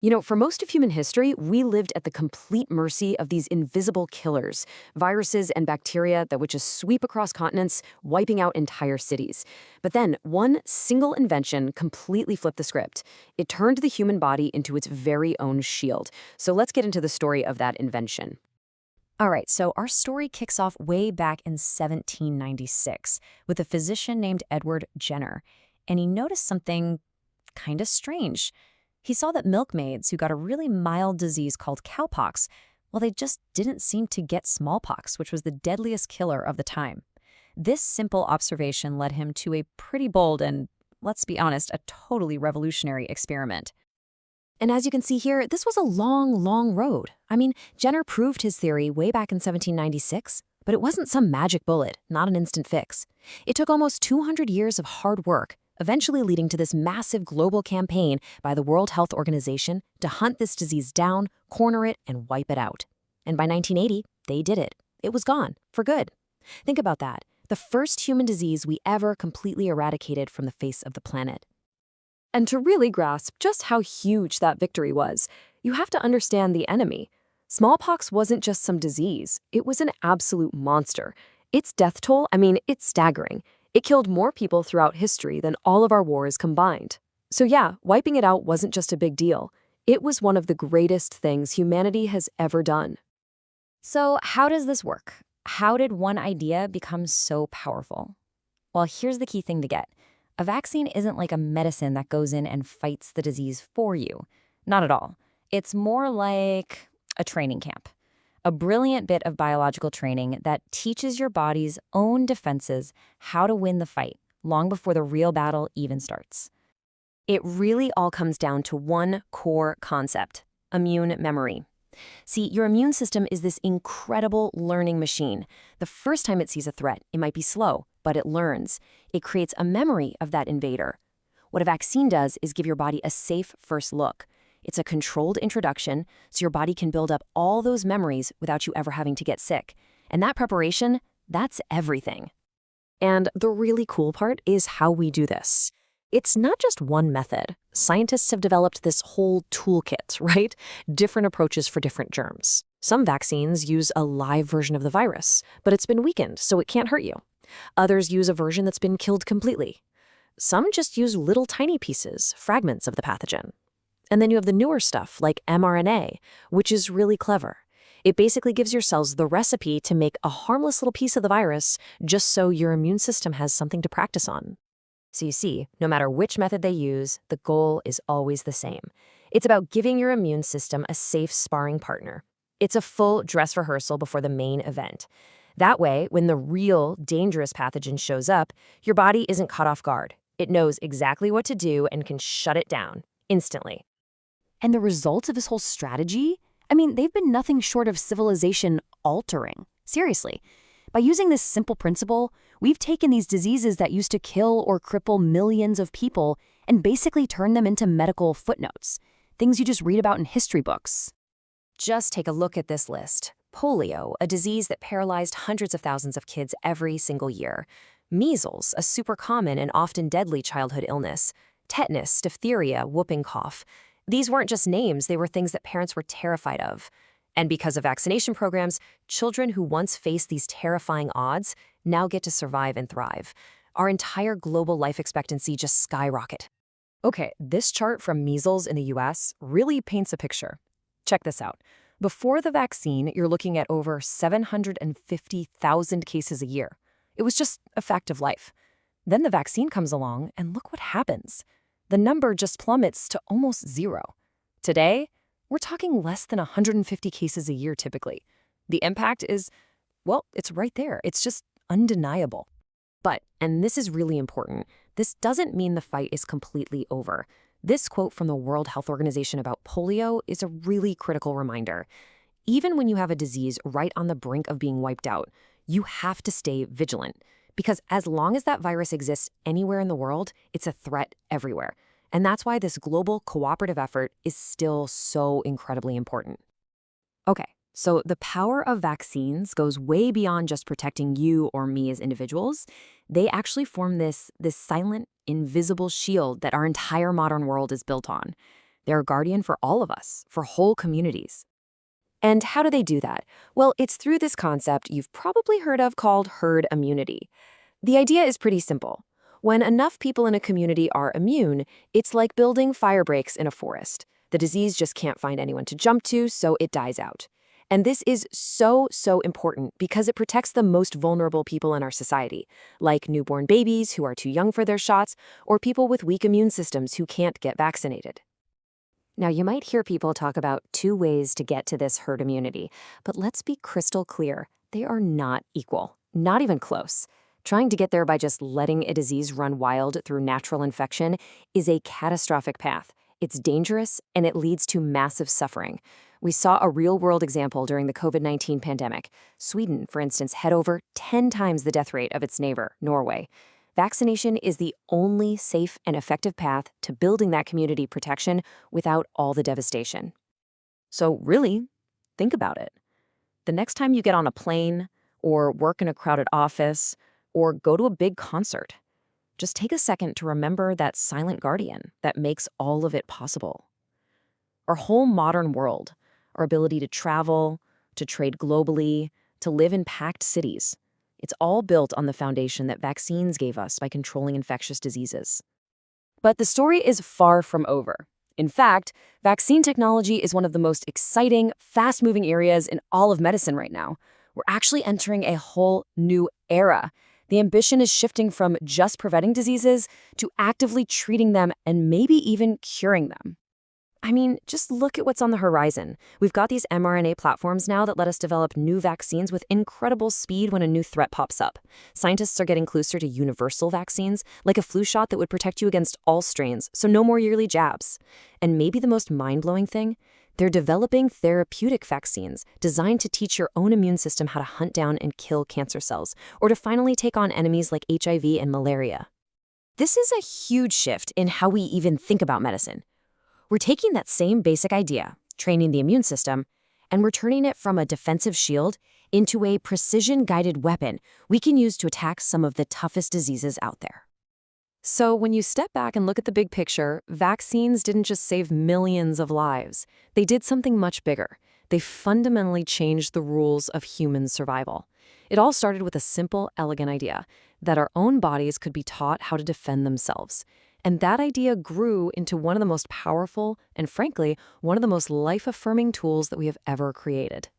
For most of human history, we lived at the complete mercy of these invisible killers, viruses and bacteria that would just sweep across continents, wiping out entire cities. But then, one single invention completely flipped the script. It turned the human body into its very own shield. So let's get into the story of that invention. All right, so our story kicks off way back in 1796 with a physician named Edward Jenner, and he noticed something kind of strange. He saw that milkmaids who got a really mild disease called cowpox, well, they just didn't seem to get smallpox, which was the deadliest killer of the time. This simple observation led him to a pretty bold and, let's be honest, a totally revolutionary experiment. And as you can see here, this was a long, long road. Jenner proved his theory way back in 1796, but it wasn't some magic bullet, not an instant fix. It took almost 200 years of hard work, eventually leading to this massive global campaign by the World Health Organization to hunt this disease down, corner it, and wipe it out. And by 1980, they did it. It was gone, for good. Think about that. The first human disease we ever completely eradicated from the face of the planet. And to really grasp just how huge that victory was, you have to understand the enemy. Smallpox wasn't just some disease. It was an absolute monster. Its death toll, it's staggering. It killed more people throughout history than all of our wars combined. So yeah, wiping it out wasn't just a big deal. It was one of the greatest things humanity has ever done. So how does this work? How did one idea become so powerful? Well, here's the key thing to get. A vaccine isn't like a medicine that goes in and fights the disease for you. Not at all. It's more like a training camp. A brilliant bit of biological training that teaches your body's own defenses how to win the fight long before the real battle even starts. It really all comes down to one core concept: immune memory. See, your immune system is this incredible learning machine. The first time it sees a threat, it might be slow, but it learns. It creates a memory of that invader. What a vaccine does is give your body a safe first look. It's a controlled introduction, so your body can build up all those memories without you ever having to get sick. And that preparation, that's everything. And the really cool part is how we do this. It's not just one method. Scientists have developed this whole toolkit, right? Different approaches for different germs. Some vaccines use a live version of the virus, but it's been weakened, so it can't hurt you. Others use a version that's been killed completely. Some just use little tiny pieces, fragments of the pathogen. And then you have the newer stuff, like mRNA, which is really clever. It basically gives your cells the recipe to make a harmless little piece of the virus just so your immune system has something to practice on. So you see, no matter which method they use, the goal is always the same. It's about giving your immune system a safe sparring partner. It's a full dress rehearsal before the main event. That way, when the real, dangerous pathogen shows up, your body isn't caught off guard. It knows exactly what to do and can shut it down instantly. And the results of this whole strategy? They've been nothing short of civilization altering. Seriously. By using this simple principle, we've taken these diseases that used to kill or cripple millions of people and basically turned them into medical footnotes, things you just read about in history books. Just take a look at this list. Polio, a disease that paralyzed hundreds of thousands of kids every single year. Measles, a super common and often deadly childhood illness. Tetanus, diphtheria, whooping cough. These weren't just names, they were things that parents were terrified of. And because of vaccination programs, children who once faced these terrifying odds now get to survive and thrive. Our entire global life expectancy just skyrocket. Okay, this chart from measles in the US really paints a picture. Check this out. Before the vaccine, you're looking at over 750,000 cases a year. It was just a fact of life. Then the vaccine comes along, and look what happens. The number just plummets to almost zero. Today, we're talking less than 150 cases a year typically. The impact is, well, it's right there. It's just undeniable. But, and this is really important, this doesn't mean the fight is completely over. This quote from the World Health Organization about polio is a really critical reminder. Even when you have a disease right on the brink of being wiped out, you have to stay vigilant. Because as long as that virus exists anywhere in the world, it's a threat everywhere. And that's why this global cooperative effort is still so incredibly important. Okay, so the power of vaccines goes way beyond just protecting you or me as individuals. They actually form this silent, invisible shield that our entire modern world is built on. They're a guardian for all of us, for whole communities. And how do they do that? Well, it's through this concept you've probably heard of called herd immunity. The idea is pretty simple. When enough people in a community are immune, it's like building fire breaks in a forest. The disease just can't find anyone to jump to, so it dies out. And this is so important because it protects the most vulnerable people in our society, like newborn babies who are too young for their shots, or people with weak immune systems who can't get vaccinated. Now, you might hear people talk about two ways to get to this herd immunity, but let's be crystal clear. They are not equal, not even close. Trying to get there by just letting a disease run wild through natural infection is a catastrophic path. It's dangerous, and it leads to massive suffering. We saw a real-world example during the COVID-19 pandemic. Sweden, for instance, had over 10 times the death rate of its neighbor, Norway. Vaccination is the only safe and effective path to building that community protection without all the devastation. So really, think about it. The next time you get on a plane, or work in a crowded office, or go to a big concert, just take a second to remember that silent guardian that makes all of it possible. Our whole modern world, our ability to travel, to trade globally, to live in packed cities, it's all built on the foundation that vaccines gave us by controlling infectious diseases. But the story is far from over. In fact, vaccine technology is one of the most exciting, fast-moving areas in all of medicine right now. We're actually entering a whole new era. The ambition is shifting from just preventing diseases to actively treating them and maybe even curing them. I mean, just look at what's on the horizon. We've got these mRNA platforms now that let us develop new vaccines with incredible speed when a new threat pops up. Scientists are getting closer to universal vaccines, like a flu shot that would protect you against all strains, so no more yearly jabs. And maybe the most mind-blowing thing? They're developing therapeutic vaccines designed to teach your own immune system how to hunt down and kill cancer cells, or to finally take on enemies like HIV and malaria. This is a huge shift in how we even think about medicine. We're taking that same basic idea, training the immune system, and we're turning it from a defensive shield into a precision-guided weapon we can use to attack some of the toughest diseases out there. So when you step back and look at the big picture, vaccines didn't just save millions of lives. They did something much bigger. They fundamentally changed the rules of human survival. It all started with a simple, elegant idea that our own bodies could be taught how to defend themselves. And that idea grew into one of the most powerful and, frankly, one of the most life-affirming tools that we have ever created.